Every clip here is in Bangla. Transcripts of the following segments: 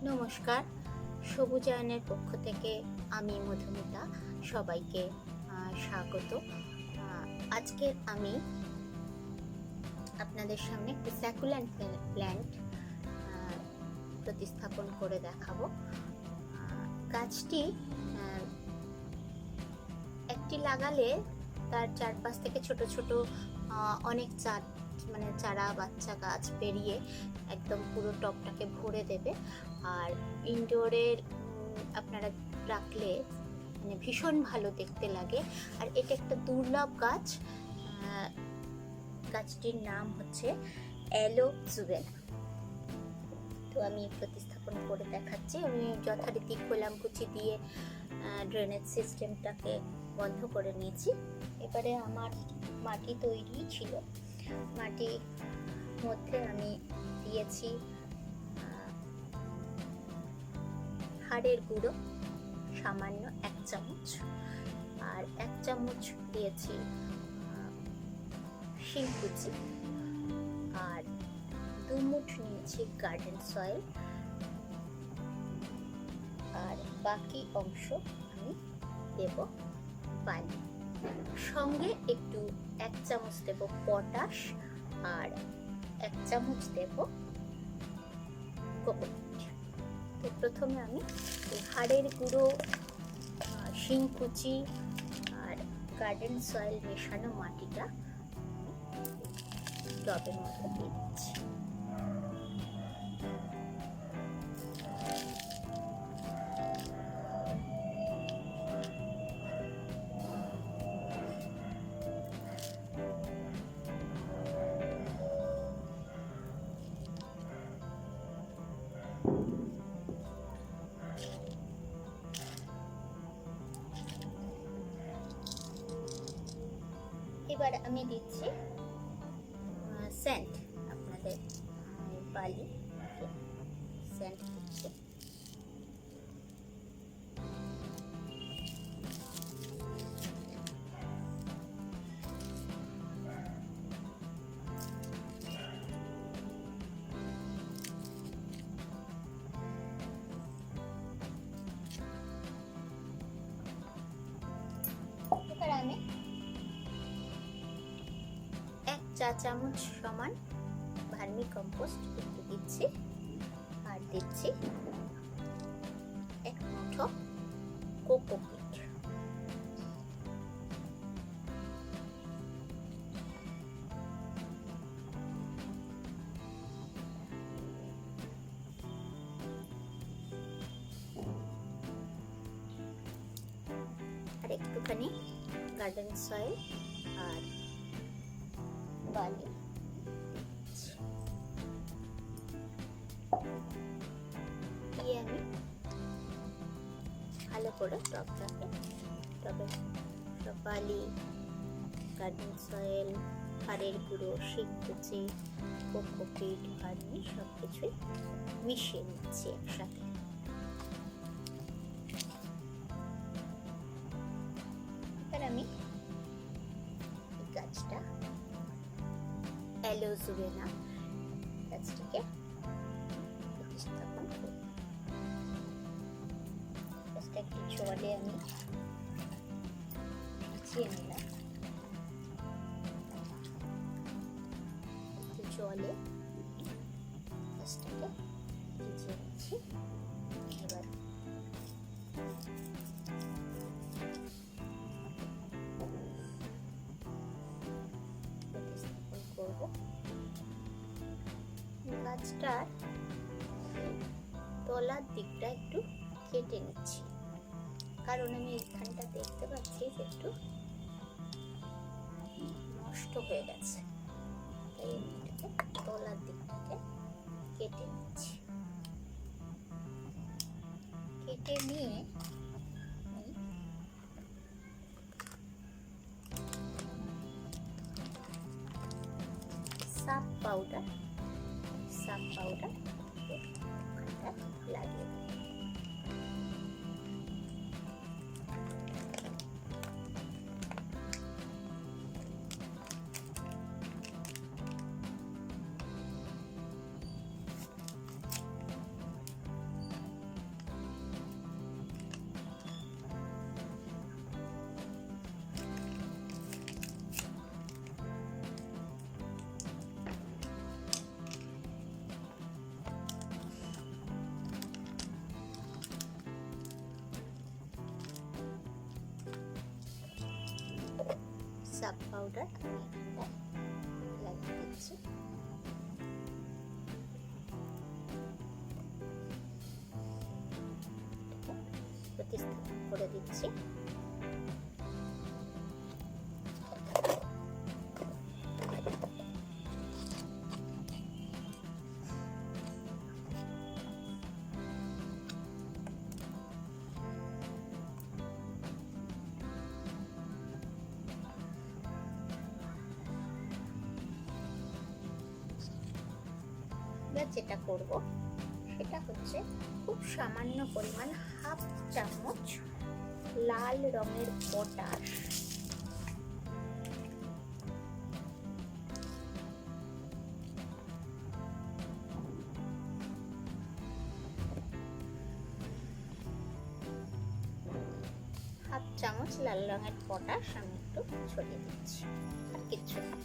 নমস্কার, সবুজায়নের পক্ষ থেকে আমি মধুমিতা সবাইকে স্বাগত। আজকে আমি আপনাদের সামনে একটি স্যাকুল্যান্ট প্ল্যান্ট প্রতিস্থাপন করে দেখাবো। গাছটি একটি লাগালে তার চারপাশ থেকে ছোট ছোট অনেক চারা বাচ্চা গাছ বেরিয়ে একদম পুরো টবটাকে ভরে দেবে। আর ইনডোরের আপনারা রাখলে ভীষণ ভালো দেখতে লাগে। আর এটা একটা দুর্লভ গাছ। গাছটির নাম হচ্ছে অ্যালোজুভেনা। তো আমি প্রতিস্থাপন করে দেখাচ্ছি। আমি যথারীতি খোলামকুচি দিয়ে ড্রেনেজ সিস্টেমটাকে বন্ধ করে নিয়েছি। এবারে আমার মাটি তৈরি ছিল। মাটির মধ্যে আমি দিয়েছি হাড়ের গুঁড়ো সামান্য 1 চামচ, আর 1 চামচ দিয়েছি শিংকুচি, আর 2 মুঠ নিয়েছি গার্ডেন সয়েল, আর বাকি অংশ আমি দেব বালি। সঙ্গে একটু 1 চামচ দেব পটাশ, আর 1 চামচ দেব কোকোপিট। তো প্রথমে আমি হাড়ের গুঁড়ো, শিংকুচি আর গার্ডেন সয়েল মেশানো মাটিটা টবের মধ্যে দিয়ে দিচ্ছি। এবার আমি দিচ্ছি স্যান্ড, আপনাদের বালি স্যান্ড দিচ্ছি। এবার আমি 1 চা চামচ সমান ভার্মি কম্পোস্ট একটু দিচ্ছি, আর দিচ্ছি 1 মুঠো কোকোপিট। আর একটুখানি গার্ডেন সয়েল আর বালি দিয়ে আমি ভালো করে টবে সব বালি, গার্ডেন সয়েল, হাড়ের গুঁড়ো, শিংকুচি, কোকোপিট, ভার্মি সব কিছুই মিশিয়ে নিচ্ছি একসাথে। এবার আমি গাছটা অ্যালোজুভেনা গাছটিকে প্রতিস্থাপন করব। গাছটা একটু জলে আমি ভিজিয়ে নিলাম। একটু জলে গাছটাকে ভিজিয়ে নিচ্ছি। এবার প্রতিস্থাপন করব। গাছটার তলার দিকটা একটু কেটে নিচ্ছি, কারণ আমি এখানটা দেখতে পাচ্ছি যে একটু নষ্ট হয়ে গেছে। তাই এটাকে তলার দিকটাকে কেটে নিচ্ছি। কেটে নিয়ে সাপ পাউডার লাগিয়ে চাপ পাউডার লাগিয়ে দিচ্ছি। প্রতিস্থাপন করে দিচ্ছি। যেটা করব সেটা হচ্ছে খুব সামান্য পরিমাণ হাফ চামচ লাল রঙের পটাশ, হাফ চামচ লাল রঙের পটাশ আমি একটু ছড়িয়ে দিচ্ছি। আর কিচ্ছু না।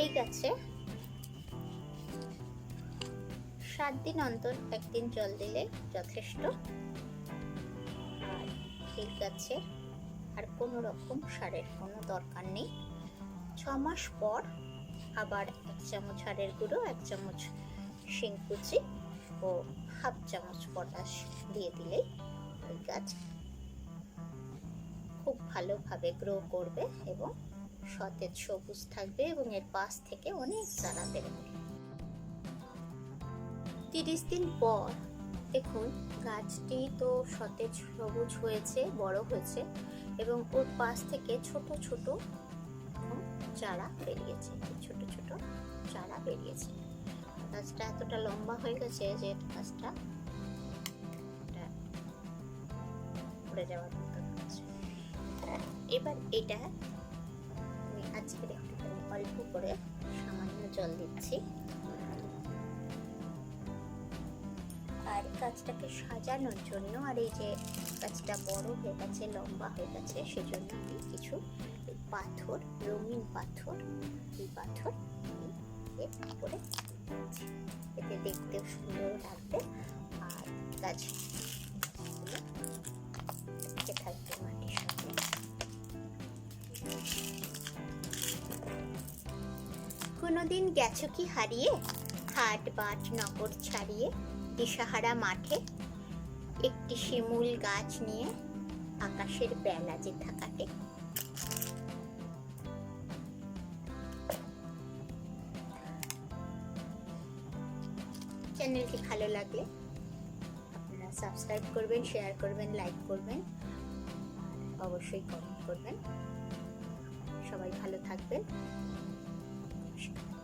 এই গাছে 7 দিন অন্তর একদিন জল দিলে যথেষ্ট। আর এই গাছে আর কোনো রকম সারের কোনো দরকার নেই। 6 মাস পর আবার 1 চামচ হাড়ের গুঁড়ো, 1 চামচ শিংকুচি ও হাফ চামচ পটাশ দিয়ে দিলেই ওই গাছ খুব ভালোভাবে গ্রো করবে এবং সতেজ সবুজ থাকবে এবং এর পাশ থেকে অনেক চারা বেরোবে। 30 দিন পর দেখুন গাছটি তো সতেজ সবুজ হয়েছে, বড় হয়েছে এবং ওর পাশ থেকে ছোট ছোট চারা বেরিয়েছে। ছোট ছোট চারা বেরিয়েছে। গাছটা এতটা লম্বা হয়ে গেছে যে গাছটা পড়ে যাওয়ার মতো হচ্ছে। এবার এটা আমি আজকে একটুখানি অল্প করে সামান্য জল দিচ্ছি। আর গাছটাকে সাজানোর জন্য আর এই যে গাছটা বড় হয়ে গেছে, লম্বা হয়ে গেছে, সেজন্য আমি কিছু পাথর, রঙিন পাথর, এই পাথর এর উপরে এতে দেখতেও সুন্দর লাগবে আর গাছ থাকবে মাটির সাথে। কোনোদিন গেছো কি হারিয়ে, হাট বাট নগর ছাড়িয়ে, দিশাহারা মাঠে একটি শিমুল গাছ নিয়ে আকাশের বেলা যেথা কাটে। চ্যানেলটি ভালো লাগলে আপনারা সাবস্ক্রাইব করবেন, শেয়ার করবেন, লাইক করবেন, অবশ্যই কমেন্ট করবেন। সবাই ভালো থাকবেন। নমস্কার।